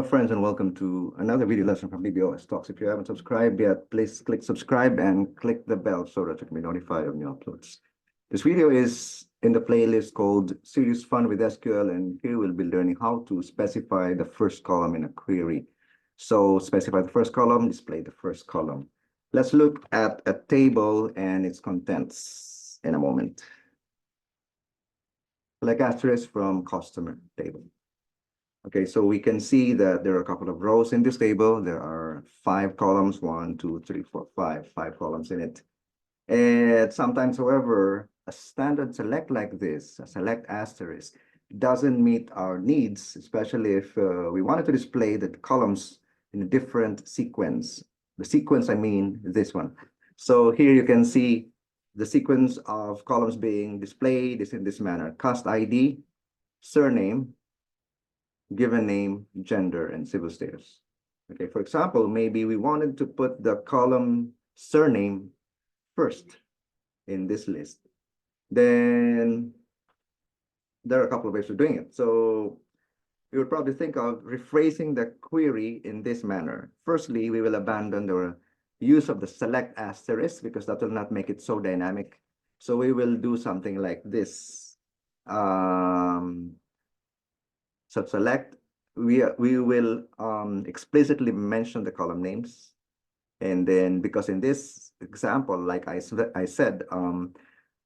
friends, and welcome to another video lesson from BBOS Talks. If you haven't subscribed yet, please click subscribe and click the bell so that you can be notified of new uploads. This video is in the playlist called Serious Fun with SQL, and here we'll be learning how to specify the first column in a query. So specify the first column, display the first column. Let's look at a table and its contents in a moment. Select asterisk from customer table. Okay, so we can see that there are a couple of rows in this table. There are 5 columns, 1, 2, 3, 4, 5 columns in it. And sometimes, however, a standard select like this, a select asterisk, doesn't meet our needs, especially if we wanted to display the columns in a different sequence. The sequence, I mean this one. So here you can see the sequence of columns being displayed is in this manner: cast ID, surname, given name, gender, and civil status. Okay, for example, maybe we wanted to put the column surname first in this list. Then there are a couple of ways of doing it. So we would probably think of rephrasing the query in this manner. Firstly, we will abandon the use of the select asterisk because that will not make it so dynamic. So we will do something like this. So select, we will explicitly mention the column names. And then because in this example, like I said,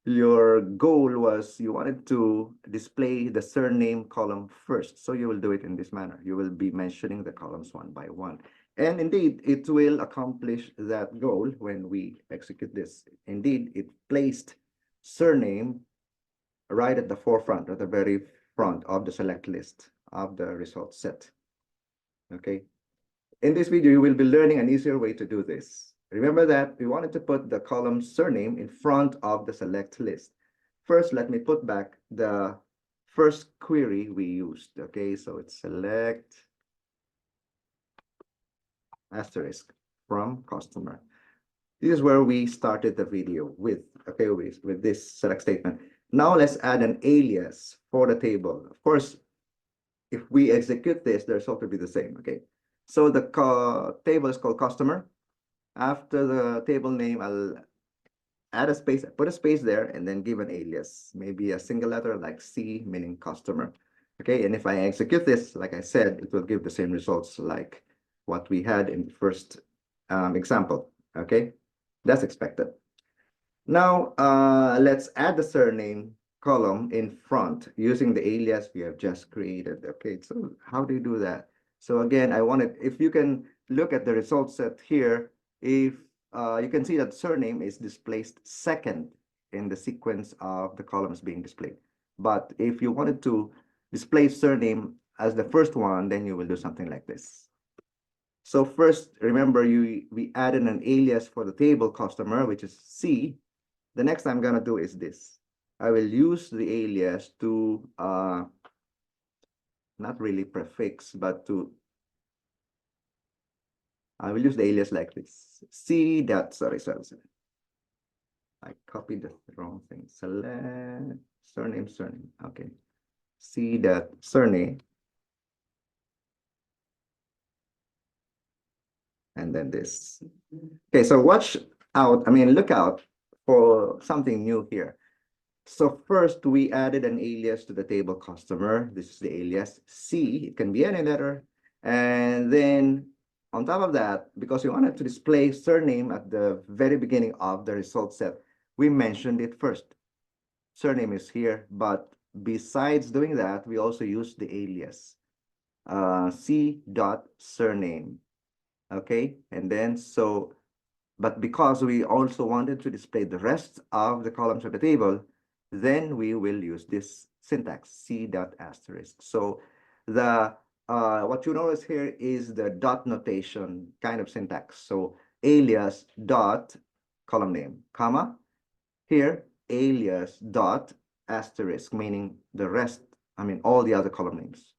your goal was you wanted to display the surname column first. So you will do it in this manner. You will be mentioning the columns one by one. And indeed, it will accomplish that goal when we execute this. Indeed, it placed surname right at the forefront, at the very front of the select list of the result set. Okay. In this video, you will be learning an easier way to do this. Remember that we wanted to put the column surname in front of the select list. First, let me put back the first query we used. Okay, so it's select asterisk from customer. This is where we started the video with, okay, with this select statement. Now let's add an alias for the table. Of course, if we execute this, the result will be the same, okay? So the table is called customer. After the table name, I'll add a space, put a space there, and then give an alias, maybe a single letter like C, meaning customer. Okay, and if I execute this, like I said, it will give the same results like what we had in the first example, okay? That's expected. Now, let's add the surname column in front using the alias we have just created. Okay, so how do you do that? So again, if you can look at the result set here, if you can see that surname is displaced second in the sequence of the columns being displayed. But if you wanted to display surname as the first one, then you will do something like this. So first, remember, we added an alias for the table customer, which is C. The next I'm gonna do is this. I will use the alias to not really prefix, but I will use the alias like this. C dot, sorry. I copied the wrong thing. Select surname. Okay. C dot surname. And then this. Okay, so look out for something new here. So first, we added an alias to the table customer. This is the alias C. It can be any letter. And then on top of that, because we wanted to display surname at the very beginning of the result set, we mentioned it first. Surname is here, but besides doing that, we also use the alias C dot surname. Okay, and then but because we also wanted to display the rest of the columns of the table, then we will use this syntax, C dot asterisk. So the what you notice here is the dot notation kind of syntax. So alias dot column name, comma, here alias dot asterisk, meaning the rest, all the other column names.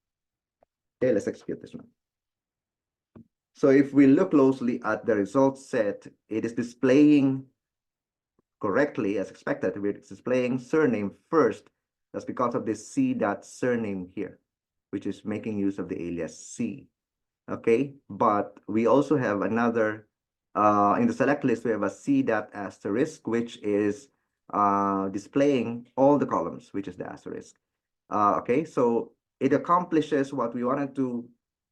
Okay, let's execute this one. So if we look closely at the result set, it is displaying correctly as expected. We're displaying surname first. That's because of this C dot surname here, which is making use of the alias C. okay? But we also have another, in the select list, we have a C dot asterisk, which is displaying all the columns, which is the asterisk. Okay, so it accomplishes what we wanted to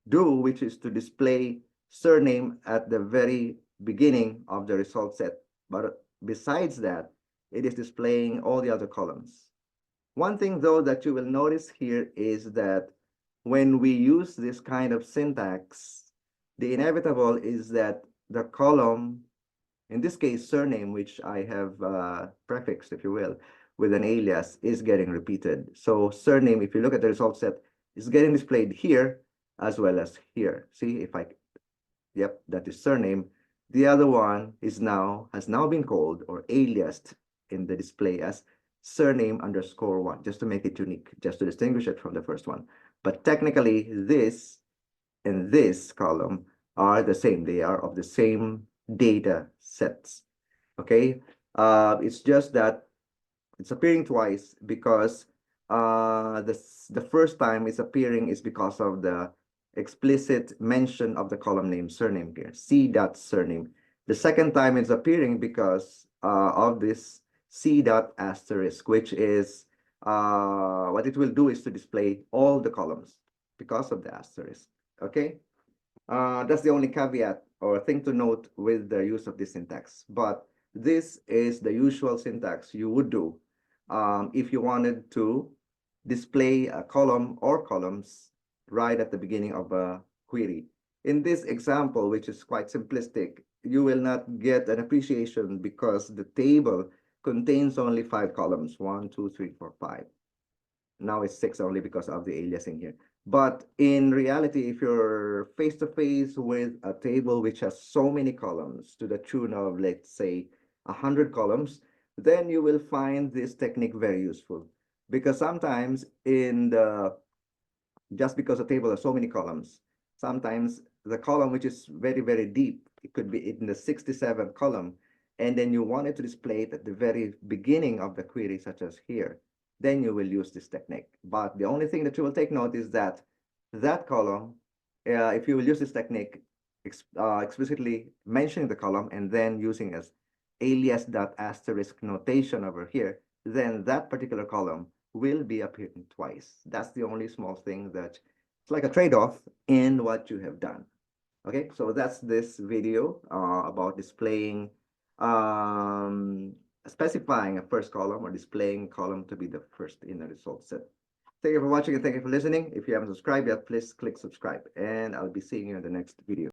do, which is to display surname at the very beginning of the result set. But besides that, it is displaying all the other columns. One thing, though, that you will notice here is that when we use this kind of syntax, the inevitable is that the column, in this case, surname, which I have prefixed, if you will, with an alias, is getting repeated. So surname, if you look at the result set, is getting displayed here as well as here. See, if I, yep, that is surname. The other one has now been called or aliased in the display as surname underscore one, just to make it unique, just to distinguish it from the first one. But technically, this and this column are the same. They are of the same data sets. Okay, it's just that it's appearing twice because the first time it's appearing is because of the explicit mention of the column name surname here, C dot surname. The second time it's appearing because of this C dot asterisk, which is what it will do is to display all the columns because of the asterisk. Okay, that's the only caveat or thing to note with the use of this syntax. But this is the usual syntax you would do if you wanted to display a column or columns right at the beginning of a query. In this example, which is quite simplistic, you will not get an appreciation because the table contains only 5 columns, 1, 2, 3, 4, 5. Now it's 6 only because of the aliasing here. But in reality, if you're face to face with a table which has so many columns to the tune of, let's say, 100 columns, then you will find this technique very useful. Because sometimes just because a table has so many columns, sometimes the column which is very, very deep, it could be in the 67th column, and then you want it to display it at the very beginning of the query, such as here, then you will use this technique. But the only thing that you will take note is that that column, if you will use this technique, explicitly mentioning the column and then using as alias dot asterisk notation over here, then that particular column will be appearing twice. That's the only small thing that it's like a trade-off in what you have done. Okay, so that's this video about displaying, specifying a first column or displaying column to be the first in the result set. Thank you for watching and thank you for listening. If you haven't subscribed yet, please click subscribe and I'll be seeing you in the next video.